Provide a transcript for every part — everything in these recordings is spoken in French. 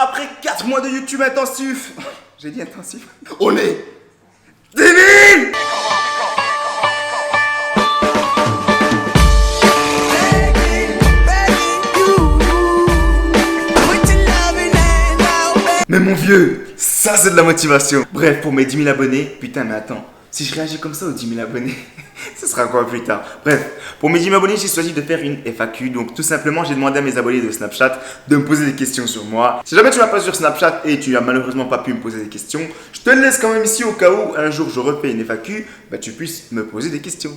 Après 4 mois de YouTube intensif, j'ai dit intensif, on est 10 000. Mais mon vieux, ça c'est de la motivation. Bref, pour mes 10 000 abonnés, putain mais attends, si je réagis comme ça aux 10 000 abonnés, ce sera quoi plus tard? Bref, pour mes 10 000 abonnés, j'ai choisi de faire une FAQ. Donc tout simplement, j'ai demandé à mes abonnés de Snapchat de me poser des questions sur moi. Si jamais tu m'as pas sur Snapchat et tu n'as malheureusement pas pu me poser des questions, je te le laisse quand même ici au cas où un jour je refais une FAQ, bah tu puisses me poser des questions.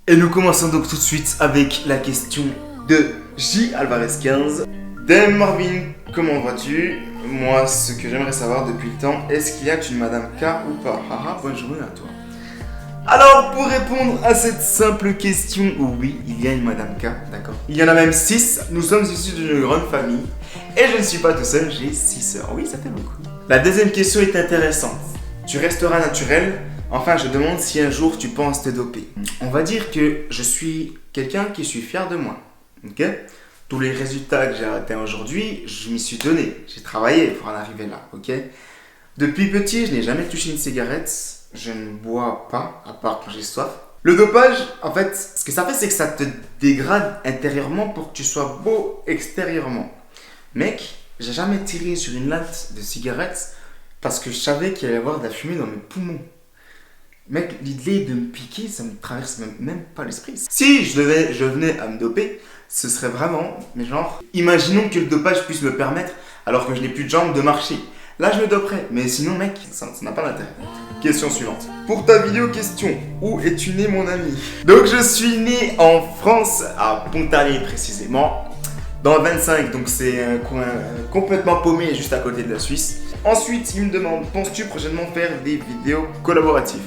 Et nous commençons donc tout de suite avec la question de J Alvarez 15. Dame Marvin, comment vas-tu? Moi, ce que j'aimerais savoir depuis le temps, est-ce qu'il y a une Madame K ou pas? Haha, bonne journée à toi. Alors, pour répondre à cette simple question, oui, il y a une Madame K, d'accord. Il y en a même 6, nous sommes issus d'une grande famille. Et je ne suis pas tout seul, j'ai 6 sœurs. Oui, ça fait beaucoup. La deuxième question est intéressante. Tu resteras naturel? Enfin, je demande si un jour tu penses te doper. On va dire que je suis quelqu'un qui suis fier de moi, ok? Tous les résultats que j'ai atteints aujourd'hui, je m'y suis donné. J'ai travaillé pour en arriver là, ok? Depuis petit, je n'ai jamais touché une cigarette. Je ne bois pas, à part quand j'ai soif. Le dopage, en fait, ce que ça fait, c'est que ça te dégrade intérieurement pour que tu sois beau extérieurement. Mec, j'ai jamais tiré sur une latte de cigarette parce que je savais qu'il allait y avoir de la fumée dans mes poumons. Mec, l'idée de me piquer, ça me traverse même pas l'esprit. Si je venais à me doper, ce serait vraiment, mais genre, imaginons que le dopage puisse me permettre, alors que je n'ai plus de jambes, de marcher. Là, je me doperais, mais sinon, mec, ça n'a pas d'intérêt. Question suivante. Pour ta vidéo question, où es-tu né, mon ami? Donc, je suis né en France, à Pontarlier précisément, dans le 25, donc c'est un coin complètement paumé, juste à côté de la Suisse. Ensuite, il me demande, penses-tu prochainement faire des vidéos collaboratives?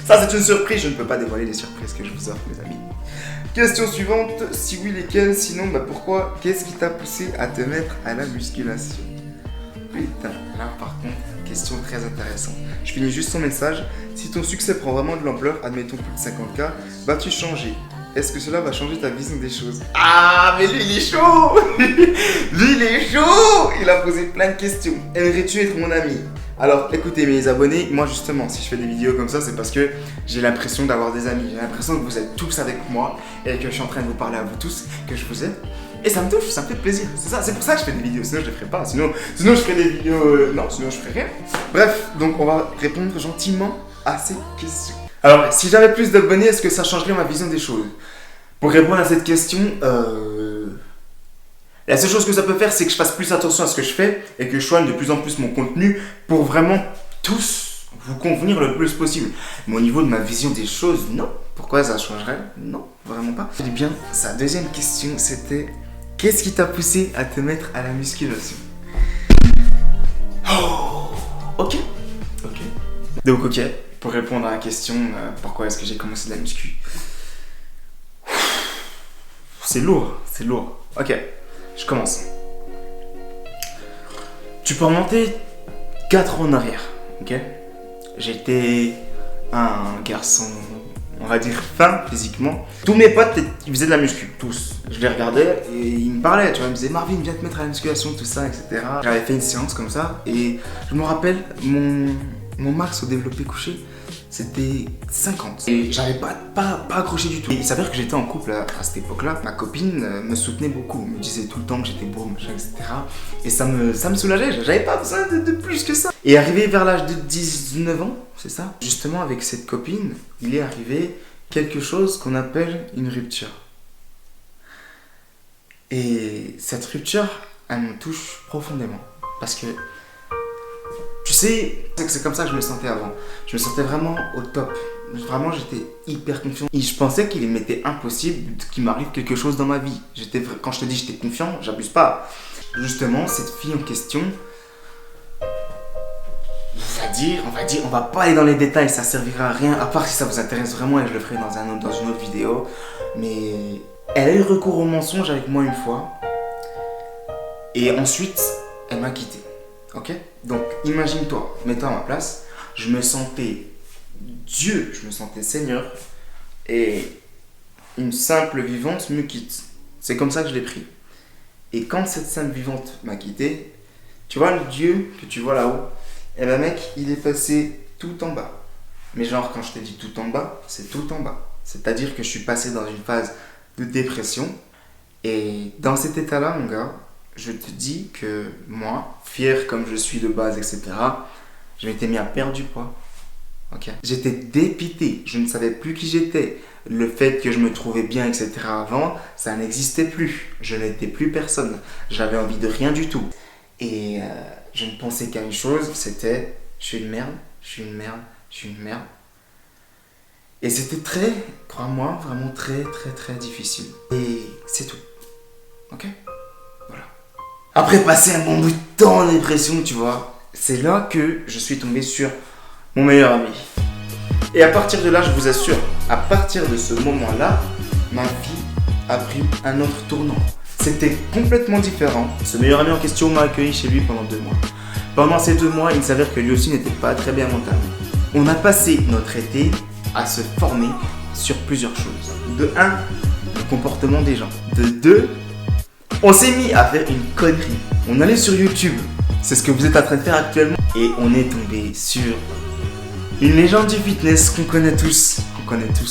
Ça, c'est une surprise, je ne peux pas dévoiler les surprises que je vous offre, mes amis. Question suivante, si oui, lesquelles? Sinon, bah pourquoi? Qu'est-ce qui t'a poussé à te mettre à la musculation? Putain, là par contre, question très intéressante. Je finis juste son message. Si ton succès prend vraiment de l'ampleur, admettons plus de 50K, vas-tu changer? Est-ce que cela va changer ta vision des choses? Ah, mais lui il est chaud. Lui il est chaud. Il a posé plein de questions. Aimerais-tu être mon ami? Alors écoutez mes abonnés, moi justement si je fais des vidéos comme ça c'est parce que j'ai l'impression d'avoir des amis. J'ai l'impression que vous êtes tous avec moi et que je suis en train de vous parler à vous tous, que je vous aime. Et ça me touche, ça me fait plaisir. C'est ça, c'est pour ça que je fais des vidéos, sinon je les ferais pas. Sinon je ferais des vidéos... non, sinon je ferais rien. Bref, donc on va répondre gentiment à ces questions. Alors, si j'avais plus d'abonnés, est-ce que ça changerait ma vision des choses? Pour répondre à cette question, la seule chose que ça peut faire, c'est que je fasse plus attention à ce que je fais et que je soigne de plus en plus mon contenu pour vraiment tous vous convenir le plus possible. Mais au niveau de ma vision des choses, non. Pourquoi ça changerait? Non, vraiment pas. Eh bien, sa deuxième question, c'était qu'est-ce qui t'a poussé à te mettre à la musculation? Oh, ok. Donc, ok. Pour répondre à la question, pourquoi est-ce que j'ai commencé la muscu? C'est lourd. Ok, je commence. Tu peux remonter 4 ans en arrière, ok? J'étais un garçon, on va dire, fin physiquement. Tous mes potes, ils faisaient de la muscu, tous. Je les regardais et ils me parlaient, tu vois, ils me disaient Marvin, viens te mettre à la musculation, tout ça, etc. J'avais fait une séance comme ça et je me rappelle, mon max au développé couché, c'était 50. Et j'avais pas accroché du tout. Et il s'avère que j'étais en couple à cette époque-là. Ma copine me soutenait beaucoup, me disait tout le temps que j'étais beau, machin, etc. Et ça me soulageait, j'avais pas besoin de plus que ça. Et arrivé vers l'âge de 19 ans, c'est ça? Justement avec cette copine, il est arrivé quelque chose qu'on appelle une rupture. Et cette rupture, elle me touche profondément. Parce que tu sais, c'est comme ça que je me sentais avant. Je me sentais vraiment au top. Vraiment, j'étais hyper confiant. Et je pensais qu'il m'était impossible qu'il m'arrive quelque chose dans ma vie. Quand je te dis j'étais confiant, j'abuse pas. Justement, cette fille en question, on va pas aller dans les détails, ça servira à rien, à part si ça vous intéresse vraiment et je le ferai dans une autre vidéo. Mais elle a eu recours au mensonge avec moi une fois. Et ensuite, elle m'a quitté. Ok? Donc, imagine-toi, mets-toi à ma place, je me sentais Dieu, je me sentais Seigneur, et une simple vivante me quitte. C'est comme ça que je l'ai pris. Et quand cette sainte vivante m'a quitté, tu vois le Dieu que tu vois là-haut, et ben mec, il est passé tout en bas. Mais genre, quand je t'ai dit tout en bas, c'est tout en bas. C'est-à-dire que je suis passé dans une phase de dépression. Et dans cet état-là, mon gars, je te dis que moi, fier comme je suis de base, etc., je m'étais mis à perdre du poids. Okay. J'étais dépité, je ne savais plus qui j'étais. Le fait que je me trouvais bien, etc. avant, ça n'existait plus. Je n'étais plus personne. J'avais envie de rien du tout. Et je ne pensais qu'à une chose, c'était je suis une merde, je suis une merde, je suis une merde. Et c'était très, crois-moi, vraiment très, très, très difficile. Et c'est tout. Ok? Voilà. Après passer un bon bout de temps en dépression, tu vois, c'est là que je suis tombé sur mon meilleur ami. Et à partir de là, je vous assure, à partir de ce moment-là, ma vie a pris un autre tournant. C'était complètement différent. Ce meilleur ami en question m'a accueilli chez lui pendant 2 mois. Pendant ces 2 mois, il s'avère que lui aussi n'était pas très bien mentalement. On a passé notre été à se former sur plusieurs choses. De 1, le comportement des gens. De 2, on s'est mis à faire une connerie. On allait sur YouTube, c'est ce que vous êtes en train de faire actuellement, et on est tombé sur une légende du fitness qu'on connaît tous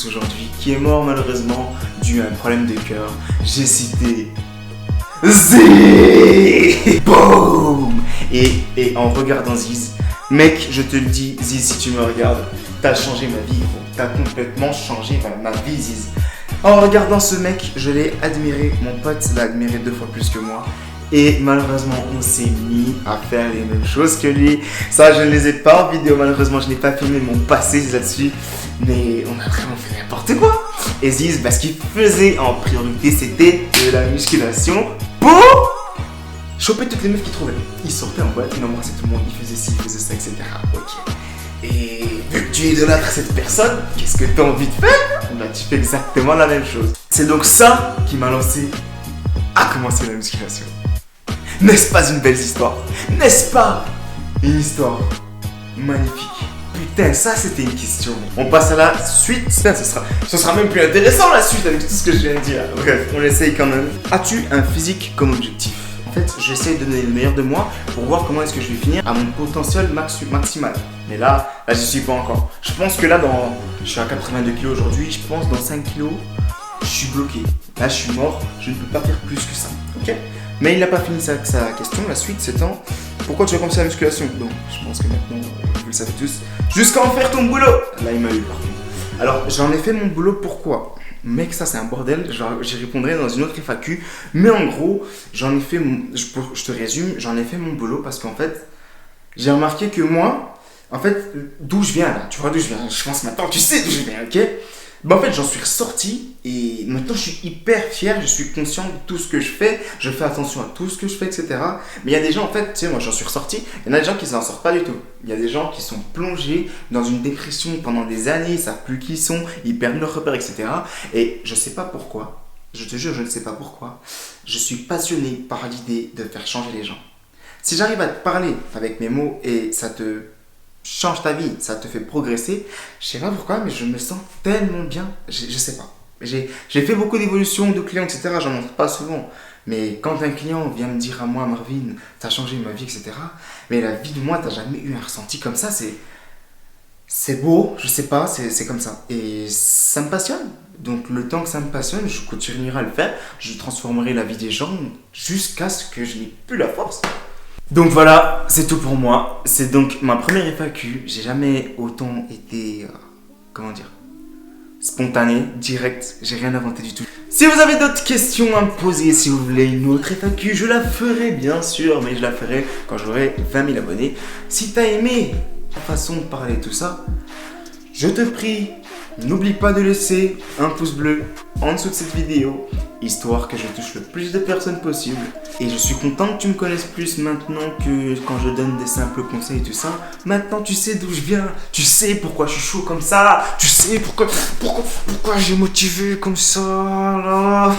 aujourd'hui, qui est mort malheureusement dû à un problème de cœur. J'ai cité Ziz. Boum. Et en regardant Ziz, mec, je te le dis, Ziz, si tu me regardes, t'as changé ma vie, gros. T'as complètement changé ma vie, Ziz. En regardant ce mec, je l'ai admiré, mon pote l'a admiré 2 fois plus que moi. Et malheureusement, on s'est mis à faire les mêmes choses que lui. Ça, je ne les ai pas en vidéo, malheureusement, je n'ai pas filmé mon passé là-dessus. Mais on a vraiment fait n'importe quoi. Et Ziz, ce qu'il faisait en priorité, c'était de la musculation pour choper toutes les meufs qu'il trouvait. Il sortait en boîte, il embrassait tout le monde, il faisait ci, il faisait ça, etc. Ok. Et vu que tu idolâtres cette personne, qu'est-ce que tu as envie de faire? Bah, tu fais exactement la même chose. C'est donc ça qui m'a lancé à commencer la musculation. N'est-ce pas une belle histoire? N'est-ce pas une histoire magnifique? Putain, ça c'était une question. On passe à la suite. Putain, ce sera même plus intéressant la suite avec tout ce que je viens de dire. Bref, on essaye quand même. As-tu un physique comme objectif? En fait, j'essaie de donner le meilleur de moi pour voir comment est-ce que je vais finir à mon potentiel maximal. Mais là, j'y suis pas encore. Je pense que là, je suis à 82 kg aujourd'hui. Je pense dans 5 kg, je suis bloqué. Là, je suis mort. Je ne peux pas faire plus que ça. Ok? Mais il n'a pas fini sa question. La suite, c'est pourquoi tu as commencé la musculation? Donc, je pense que maintenant, vous le savez tous. Jusqu'à en faire ton boulot. Là, il m'a eu par contre. Alors, j'en ai fait mon boulot. Pourquoi? Mec, ça c'est un bordel, j'y répondrai dans une autre FAQ. Mais en gros, j'en ai fait, je te résume, j'en ai fait mon boulot parce qu'en fait, j'ai remarqué que moi, en fait, d'où je viens là, tu vois d'où je viens, je pense maintenant, tu sais d'où je viens, ok? Ben en fait, j'en suis ressorti et maintenant je suis hyper fier, je suis conscient de tout ce que je fais attention à tout ce que je fais, etc. Mais il y a des gens, en fait, tu sais, moi j'en suis ressorti, il y en a des gens qui s'en sortent pas du tout. Il y a des gens qui sont plongés dans une dépression pendant des années, ils savent plus qui ils sont, ils perdent leurs repères, etc. Et je sais pas pourquoi, je te jure, je ne sais pas pourquoi, je suis passionné par l'idée de faire changer les gens. Si j'arrive à te parler avec mes mots et ça te change ta vie, ça te fait progresser, je sais pas pourquoi, mais je me sens tellement bien, je sais pas. J'ai fait beaucoup d'évolutions de clients, etc. J'en montre pas souvent. Mais quand un client vient me dire à moi, Marvin, t'as changé ma vie, etc. Mais la vie de moi, t'as jamais eu un ressenti comme ça, c'est beau, je sais pas, c'est comme ça. Et ça me passionne. Donc le temps que ça me passionne, je continuerai à le faire. Je transformerai la vie des gens jusqu'à ce que je n'ai plus la force. Donc voilà, c'est tout pour moi. C'est donc ma première FAQ. J'ai jamais autant été, spontané, direct. J'ai rien inventé du tout. Si vous avez d'autres questions à me poser, si vous voulez une autre FAQ, je la ferai bien sûr, mais je la ferai quand j'aurai 20 000 abonnés. Si t'as aimé la façon de parler tout ça, je te prie, n'oublie pas de laisser un pouce bleu en dessous de cette vidéo, histoire que je touche le plus de personnes possible. Et je suis content que tu me connaisses plus maintenant que quand je donne des simples conseils et tout ça. Maintenant tu sais d'où je viens, tu sais pourquoi je suis chaud comme ça, tu sais pourquoi j'ai motivé comme ça là.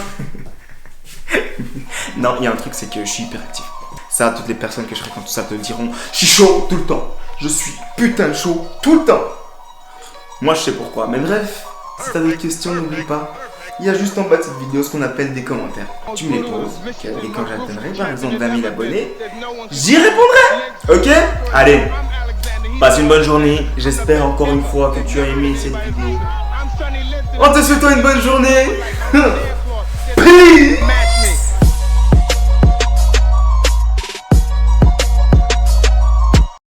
Non, il y a un truc, c'est que je suis hyper actif. Ça, toutes les personnes que je fréquente, tout ça te diront, je suis chaud tout le temps. Je suis putain de chaud tout le temps. Moi je sais pourquoi, mais bref, si t'as des questions, n'oublie pas il y a juste en bas de cette vidéo ce qu'on appelle des commentaires. Tu me les poses, et quand j'atteindrai par exemple 20 000 abonnés, j'y répondrai. Ok? Allez, passe une bonne journée. J'espère encore une fois que tu as aimé cette vidéo. En te souhaitant une bonne journée. Peace.